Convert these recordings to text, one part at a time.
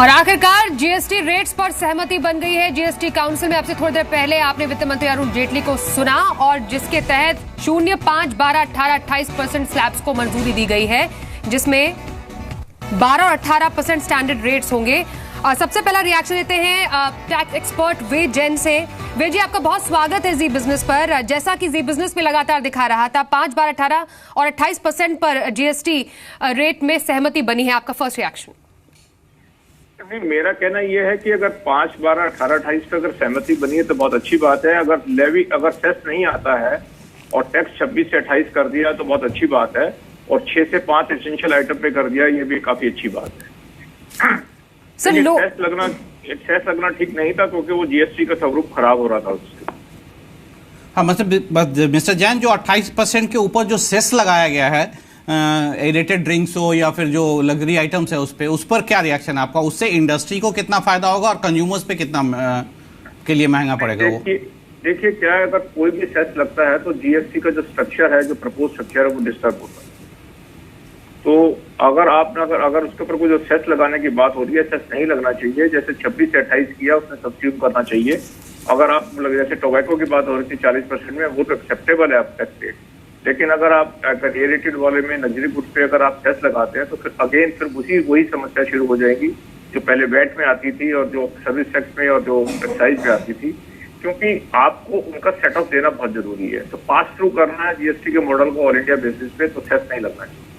और आखिरकार GST rates पर सहमति बन गई है। जीएसटी काउंसिल में आपसे थोड़ी देर पहले आपने वित्त मंत्री अरुण जेटली को सुना और जिसके तहत 0, 5, 12, 18, 28% स्लैब्स को मंजूरी दी गई है, जिसमें 12 और 18% स्टैंडर्ड रेट्स होंगे। सबसे पहला रिएक्शन लेते हैं टैक्स एक्सपर्ट वे जैन से। वे जी, आपका बहुत स्वागत है जी बिजनेस पर। जैसा कि जी बिजनेस में लगातार दिखा रहा था, 5, 12, 18 और 28% पर जीएसटी रेट में सहमति बनी है। आपका फर्स्ट रिएक्शन? नहीं, मेरा कहना यह है कि अगर 5, 12, 18, 28 पे अगर सहमति बनी है तो बहुत अच्छी बात है। अगर सेस नहीं आता है और टैक्स 26 से 28 कर दिया तो बहुत अच्छी बात है, और 6 से 5 एसेंशियल आइटम पे कर दिया, ये भी काफी अच्छी बात है। सर, सेस लगना ठीक नहीं था क्योंकि वो जीएसटी का स्वरूप खराब हो रहा था उससे। हाँ, मतलब मिस्टर जैन, जो 28% के ऊपर जो सेस लगाया गया है एरेटेड ड्रिंक्स हो या फिर जो लग्जरी आइटम्स है उस पर क्या रिएक्शन है आपका? उससे इंडस्ट्री को कितना फायदा होगा और कंज्यूमर्स पे कितना के लिए महंगा पड़ेगा वो? देखिए क्या है, अगर कोई भी सेस लगता है तो जीएसटी का जो स्ट्रक्चर है, जो प्रपोज स्ट्रक्चर है, वो डिस्टर्ब होता है। तो अगर उसके ऊपर कोई जो सेस लगाने की बात हो रही है, सेस नहीं लगना चाहिए। जैसे 26 से 28 किया, उसमें सब्सिडी करना चाहिए। अगर आप जैसे टोबैको की बात हो रही थी 40% में, वो तो एक्सेप्टेबल है आप टैक्स रेट। लेकिन अगर आप एरेटेड वाले में लग्जरी गुड्स पे अगर आप सेस लगाते हैं तो फिर वही समस्या शुरू हो जाएगी जो पहले वैट में आती थी और जो सर्विस टैक्स में और जो एक्साइज में आती थी, क्योंकि आपको उनका सेट ऑफ देना बहुत जरूरी है। तो पास थ्रू करना है जीएसटी के मॉडल को ऑल इंडिया बेसिस पे, तो सेस नहीं लगना चाहिए।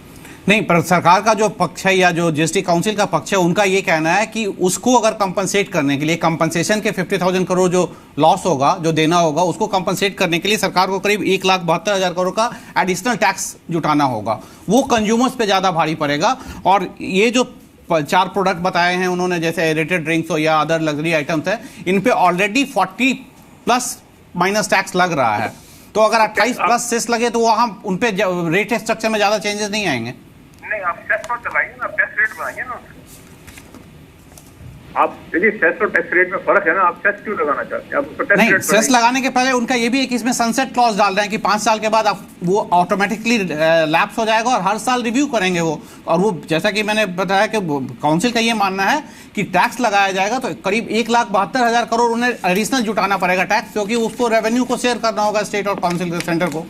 नहीं, पर सरकार का जो पक्ष है या जो जीएसटी काउंसिल का पक्ष है, उनका ये कहना है कि उसको अगर कंपनसेट करने के लिए कंपनसेशन के 50,000 करोड़ जो लॉस होगा, जो देना होगा, उसको कंपनसेट करने के लिए सरकार को करीब 1,72,000 करोड़ का एडिशनल टैक्स जुटाना होगा। वो कंज्यूमर्स पे ज्यादा भारी पड़ेगा। और ये जो 4 प्रोडक्ट बताए हैं उन्होंने, जैसे एरेटेड ड्रिंक्स हो या अदर लग्जरी आइटम्स है, इन पे ऑलरेडी 40+ टैक्स लग रहा है। तो अगर 28+ सेस लगे तो वहां उन पे रेट स्ट्रक्चर में ज्यादा चेंजेस नहीं आएंगे। नहीं, आप सेस पर चलाइए ना, टैक्स रेट बनाइए ना। आप देखिए, सेस और टैक्स रेट में फर्क है ना। आप सेस क्यों लगाना चाहते हैं? आप उसको टैक्स नहीं, रेट सेस लगाने के पहले उनका ये भी है कि इसमें सनसेट क्लॉज डाल रहे हैं कि 5 साल के बाद वो ऑटोमेटिकली लैप्स हो जाएगा और हर साल रिव्यू करेंगे वो। और वो जैसा कि मैंने बताया कि काउंसिल का ये मानना है कि टैक्स लगाया जाएगा तो करीब 1,72,000 करोड़ उन्हें एडिशनल जुटाना पड़ेगा टैक्स, क्योंकि उसको रेवेन्यू को शेयर करना होगा स्टेट और काउंसिल सेंटर को।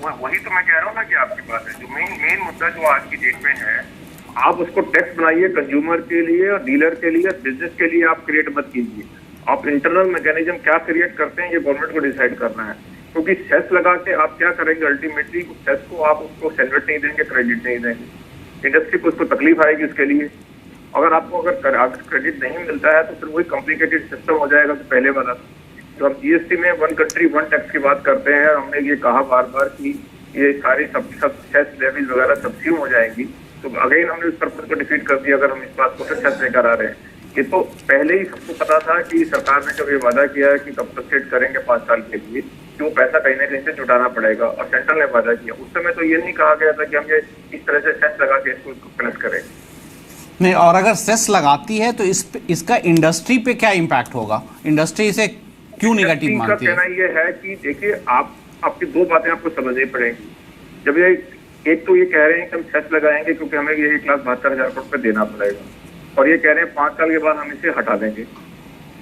वही तो मैं कह रहा हूँ ना कि आपकी बात है। जो मेन मुद्दा जो आज की डेट में है, आप उसको टैक्स बनाइए कंज्यूमर के लिए और डीलर के लिए, बिजनेस के लिए आप क्रिएट मत कीजिए। आप इंटरनल मैकेनिज्म क्या क्रिएट करते हैं, ये गवर्नमेंट को डिसाइड करना है। क्योंकि सेस लगा के आप क्या करेंगे, अल्टीमेटली सेस को आप उसको सेनवेट नहीं देंगे, क्रेडिट नहीं देंगे। इंडस्ट्री को उसको तकलीफ आएगी उसके लिए। अगर क्रेडिट नहीं मिलता है तो फिर वही कॉम्प्लिकेटेड सिस्टम हो जाएगा जो पहले वाला। तो हम जीएसटी में 1 कंट्री 1 टैक्स की बात करते हैं, हमने ये कहा बार बार कि ये सारी सब सेस लेवीज वगैरह सब्सिडी हो जाएंगी। तो अगेन हमने उस पर्पज को डिफीट कर दिया अगर हम इस बात को फिर सेस लेकर आ रहे हैं। ये तो पहले ही सबको पता था कि सरकार ने जब ये वादा किया है कि कंपनसेट करेंगे 5 साल के लिए, कि वो पैसा कहीं ना कहीं से जुटाना पड़ेगा, और सेंट्रल ने वादा किया। उस समय तो ये नहीं कहा गया था कि हम ये इस तरह से सेस लगा के इसको कनेक्ट करेंगे। नहीं, और अगर सेस लगाती है तो इसका इंडस्ट्री पे क्या इम्पैक्ट होगा? इंडस्ट्री इसे क्यों नेगेटिव मानती है? कहना यह है कि देखिए, आपकी 2 बातें आपको समझनी पड़ेंगी। जब ये एक तो ये कह रहे हैं कि हम सेस लगाएंगे क्योंकि हमें ये 1,72,000 करोड़ रुपए देना पड़ेगा, और ये कह रहे हैं 5 साल के बाद हम इसे हटा देंगे।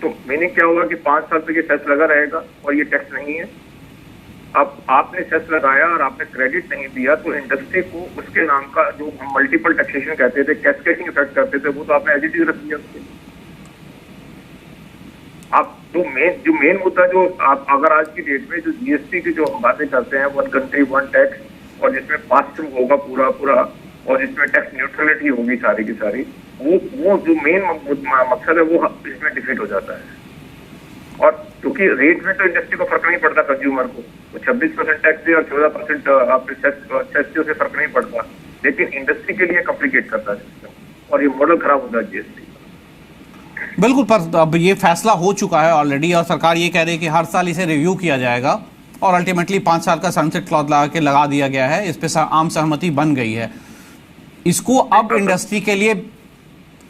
तो मीनिंग क्या होगा कि 5 साल तक ये सेस लगा रहेगा और ये टैक्स नहीं है। अब आपने सेस लगाया और आपने क्रेडिट नहीं दिया तो इंडस्ट्री को उसके नाम का जो हम मल्टीपल टैक्सेशन कहते थे, कैस्केडिंग इफेक्ट करते थे, वो तो आपने एज इट इज रख दिया उसके। आप जो मेन मुद्दा जो आप अगर आज की डेट में जो जीएसटी की जो हम बातें करते हैं, 1 कंट्री 1 टैक्स, और जिसमें पास थ्रू होगा पूरा और जिसमें टैक्स न्यूट्रलिटी होगी सारी की सारी, वो जो मेन मकसद है वो इसमें डिफीट हो जाता है। और क्योंकि रेट में तो इंडस्ट्री को फर्क नहीं पड़ता, कंज्यूमर को तो 26% टैक्स दे और 14% आपके सेस से फर्क नहीं पड़ता, लेकिन इंडस्ट्री के लिए कॉम्प्लिकेट करता है सिस्टम, और ये मॉडल खराब होता है जीएसटी। बिल्कुल, पर अब ये फैसला हो चुका है ऑलरेडी और सरकार ये कह रही है कि हर साल इसे रिव्यू किया जाएगा और अल्टीमेटली 5 साल का सनसेट क्लॉज लगा दिया गया है। इस पे आम सहमति बन गई है। इसको अब इंडस्ट्री के लिए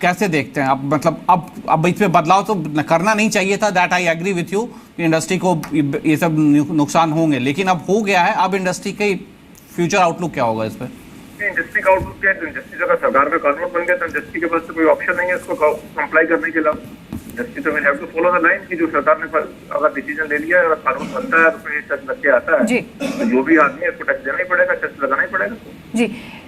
कैसे देखते हैं? अब मतलब अब इसमें बदलाव तो करना नहीं चाहिए था, that I agree with you. Industry को ये सब नुकसान होंगे, लेकिन अब हो गया है। अब इंडस्ट्री के फ्यूचर आउटलुक क्या होगा इस पर? इंडस्ट्री का आउटपुट क्या है? तो इंडस्ट्री अगर सरकार का कानून बन गया तो इंडस्ट्री के पास तो कोई ऑप्शन नहीं है इसको कंप्लाई करने के अलावा। इंडस्ट्री तो मैंने टू फॉलो द लाइन की जो सरकार ने अगर डिसीजन ले लिया है, अगर कानून बनता है तो ये टैक्स लग के आता है तो जो भी आदमी है उसको टैक्स देना ही पड़ेगा, टैक्स लगाना ही पड़ेगा। जी,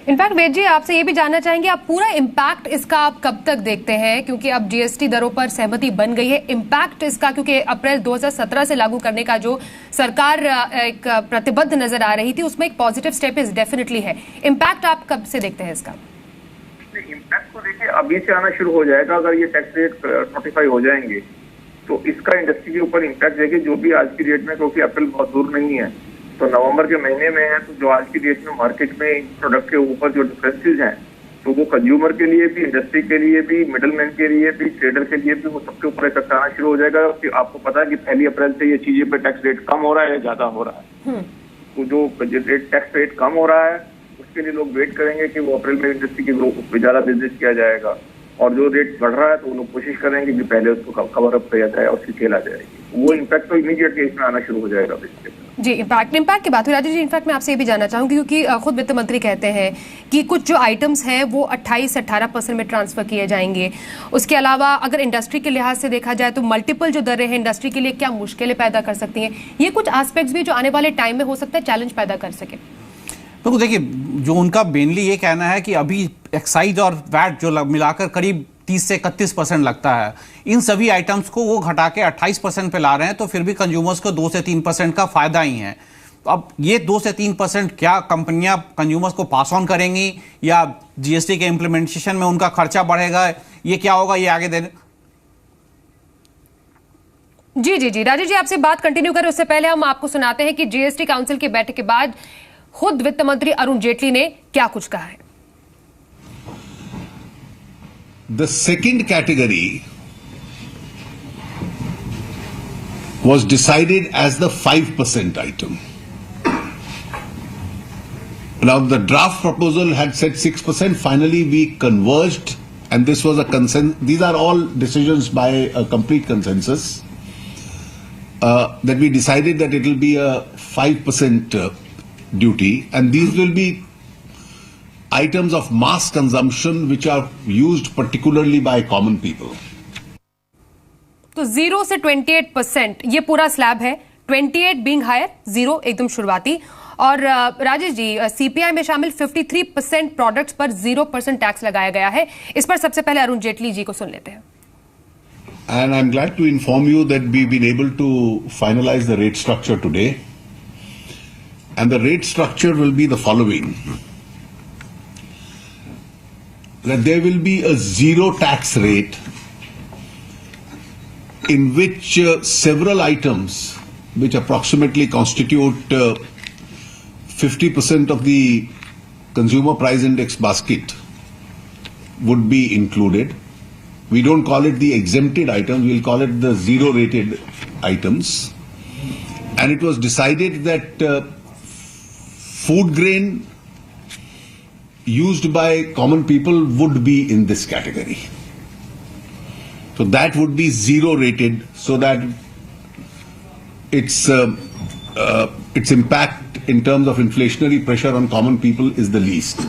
इनफैक्ट वेद जी आपसे ये भी जानना चाहेंगे आप पूरा इम्पैक्ट इसका आप कब तक देखते हैं, क्योंकि अब जीएसटी दरों पर सहमति बन गई है, इम्पैक्ट इसका क्योंकि अप्रैल 2017 से लागू करने का जो सरकार एक प्रतिबद्ध नजर आ रही थी उसमें एक पॉजिटिव स्टेप इज डेफिनेटली है, इम्पैक्ट आप कब से देखते हैं इसका? इम्पैक्ट तो देखिए अभी से आना शुरू हो जाएगा। अगर ये टैक्स रेट नोटिफाई हो जाएंगे तो इसका इंडस्ट्री के ऊपर इम्पैक्ट देखिए जो भी आज की डेट में, क्योंकि अप्रैल बहुत दूर नहीं है तो नवंबर के महीने में है, तो जो आज की डेट में मार्केट में प्रोडक्ट के ऊपर जो डिफरेंसेस हैं तो वो कंज्यूमर के लिए भी, इंडस्ट्री के लिए भी, मिडलमैन के लिए भी, ट्रेडर के लिए भी, वो सबके ऊपर इफेक्ट आना शुरू हो जाएगा। आपको पता है कि 1 अप्रैल से ये चीजें पे टैक्स रेट कम हो रहा है या ज्यादा हो रहा है। तो जो टैक्स रेट कम हो रहा है उसके लिए लोग वेट करेंगे कि वो अप्रैल में इंडस्ट्री के ग्रोथ ज्यादा बिजनेस किया जाएगा, और जो रेट बढ़ रहा है तो वो लोग कोशिश करेंगे कि पहले उसको कवर अप किया जाए और उसकी खेल आ जाएगी। वो इम्पैक्ट तो इमीडिएटली इसमें आना शुरू हो जाएगा। जी, इम्पैक्ट की बात हुई राजेश जी, इनफैक्ट मैं आपसे ये भी जानना चाहूंगी क्योंकि खुद वित्त मंत्री कहते हैं कि कुछ जो आइटम्स हैं वो 28 से 18% में ट्रांसफर किए जाएंगे। उसके अलावा अगर इंडस्ट्री के लिहाज से देखा जाए तो मल्टीपल जो दरें हैं इंडस्ट्री के लिए क्या मुश्किलें पैदा कर सकती हैं, ये कुछ एस्पेक्ट्स भी जो आने वाले टाइम में हो सकता है चैलेंज पैदा कर सके। तो देखिए जो उनका मेनली ये कहना है कि अभी एक्साइज और वैट जो मिलाकर करीब 30 से 31% लगता है, इन सभी आइटम्स को वो घटा के 28% पे ला रहे हैं, तो फिर भी कंज्यूमर्स को 2 से 3% का फायदा ही है। तो अब ये 2 से 3% क्या कंपनियां कंज्यूमर्स को पास ऑन करेंगी या जीएसटी के इंप्लीमेंटेशन में उनका खर्चा बढ़ेगा, ये क्या होगा, ये आगे देने। जी राजेश जी आपसे बात कंटिन्यू करें उससे पहले हम आपको सुनाते हैं कि जीएसटी काउंसिल की बैठक के बाद खुद वित्त मंत्री अरुण जेटली ने क्या कुछ कहा है। The second category was decided as the 5% item. Now the draft proposal had said 6%. Finally we converged and this was a consensus. These are all decisions by a complete consensus that we decided that it will be a 5% duty, and these will be items of mass consumption which are used particularly by common people. तो 0 से 28% ये पूरा slab है, 28 being higher, 0 एकदम शुरुआती। और Rajesh ji CPI में शामिल 53% प्रोडक्ट्स पर 0% टैक्स लगाया गया है। इस पर सबसे पहले अरुण जेटली जी को सुन लेते हैं। And I'm glad to inform you that we've been able to finalize the rate structure today. And the rate structure will be the following. That there will be a zero tax rate in which several items which approximately constitute 50% of the consumer price index basket would be included. We don't call it the exempted items, we'll call it the zero rated items. And it was decided that food grain used by common people would be in this category. So that would be zero rated so that its impact in terms of inflationary pressure on common people is the least.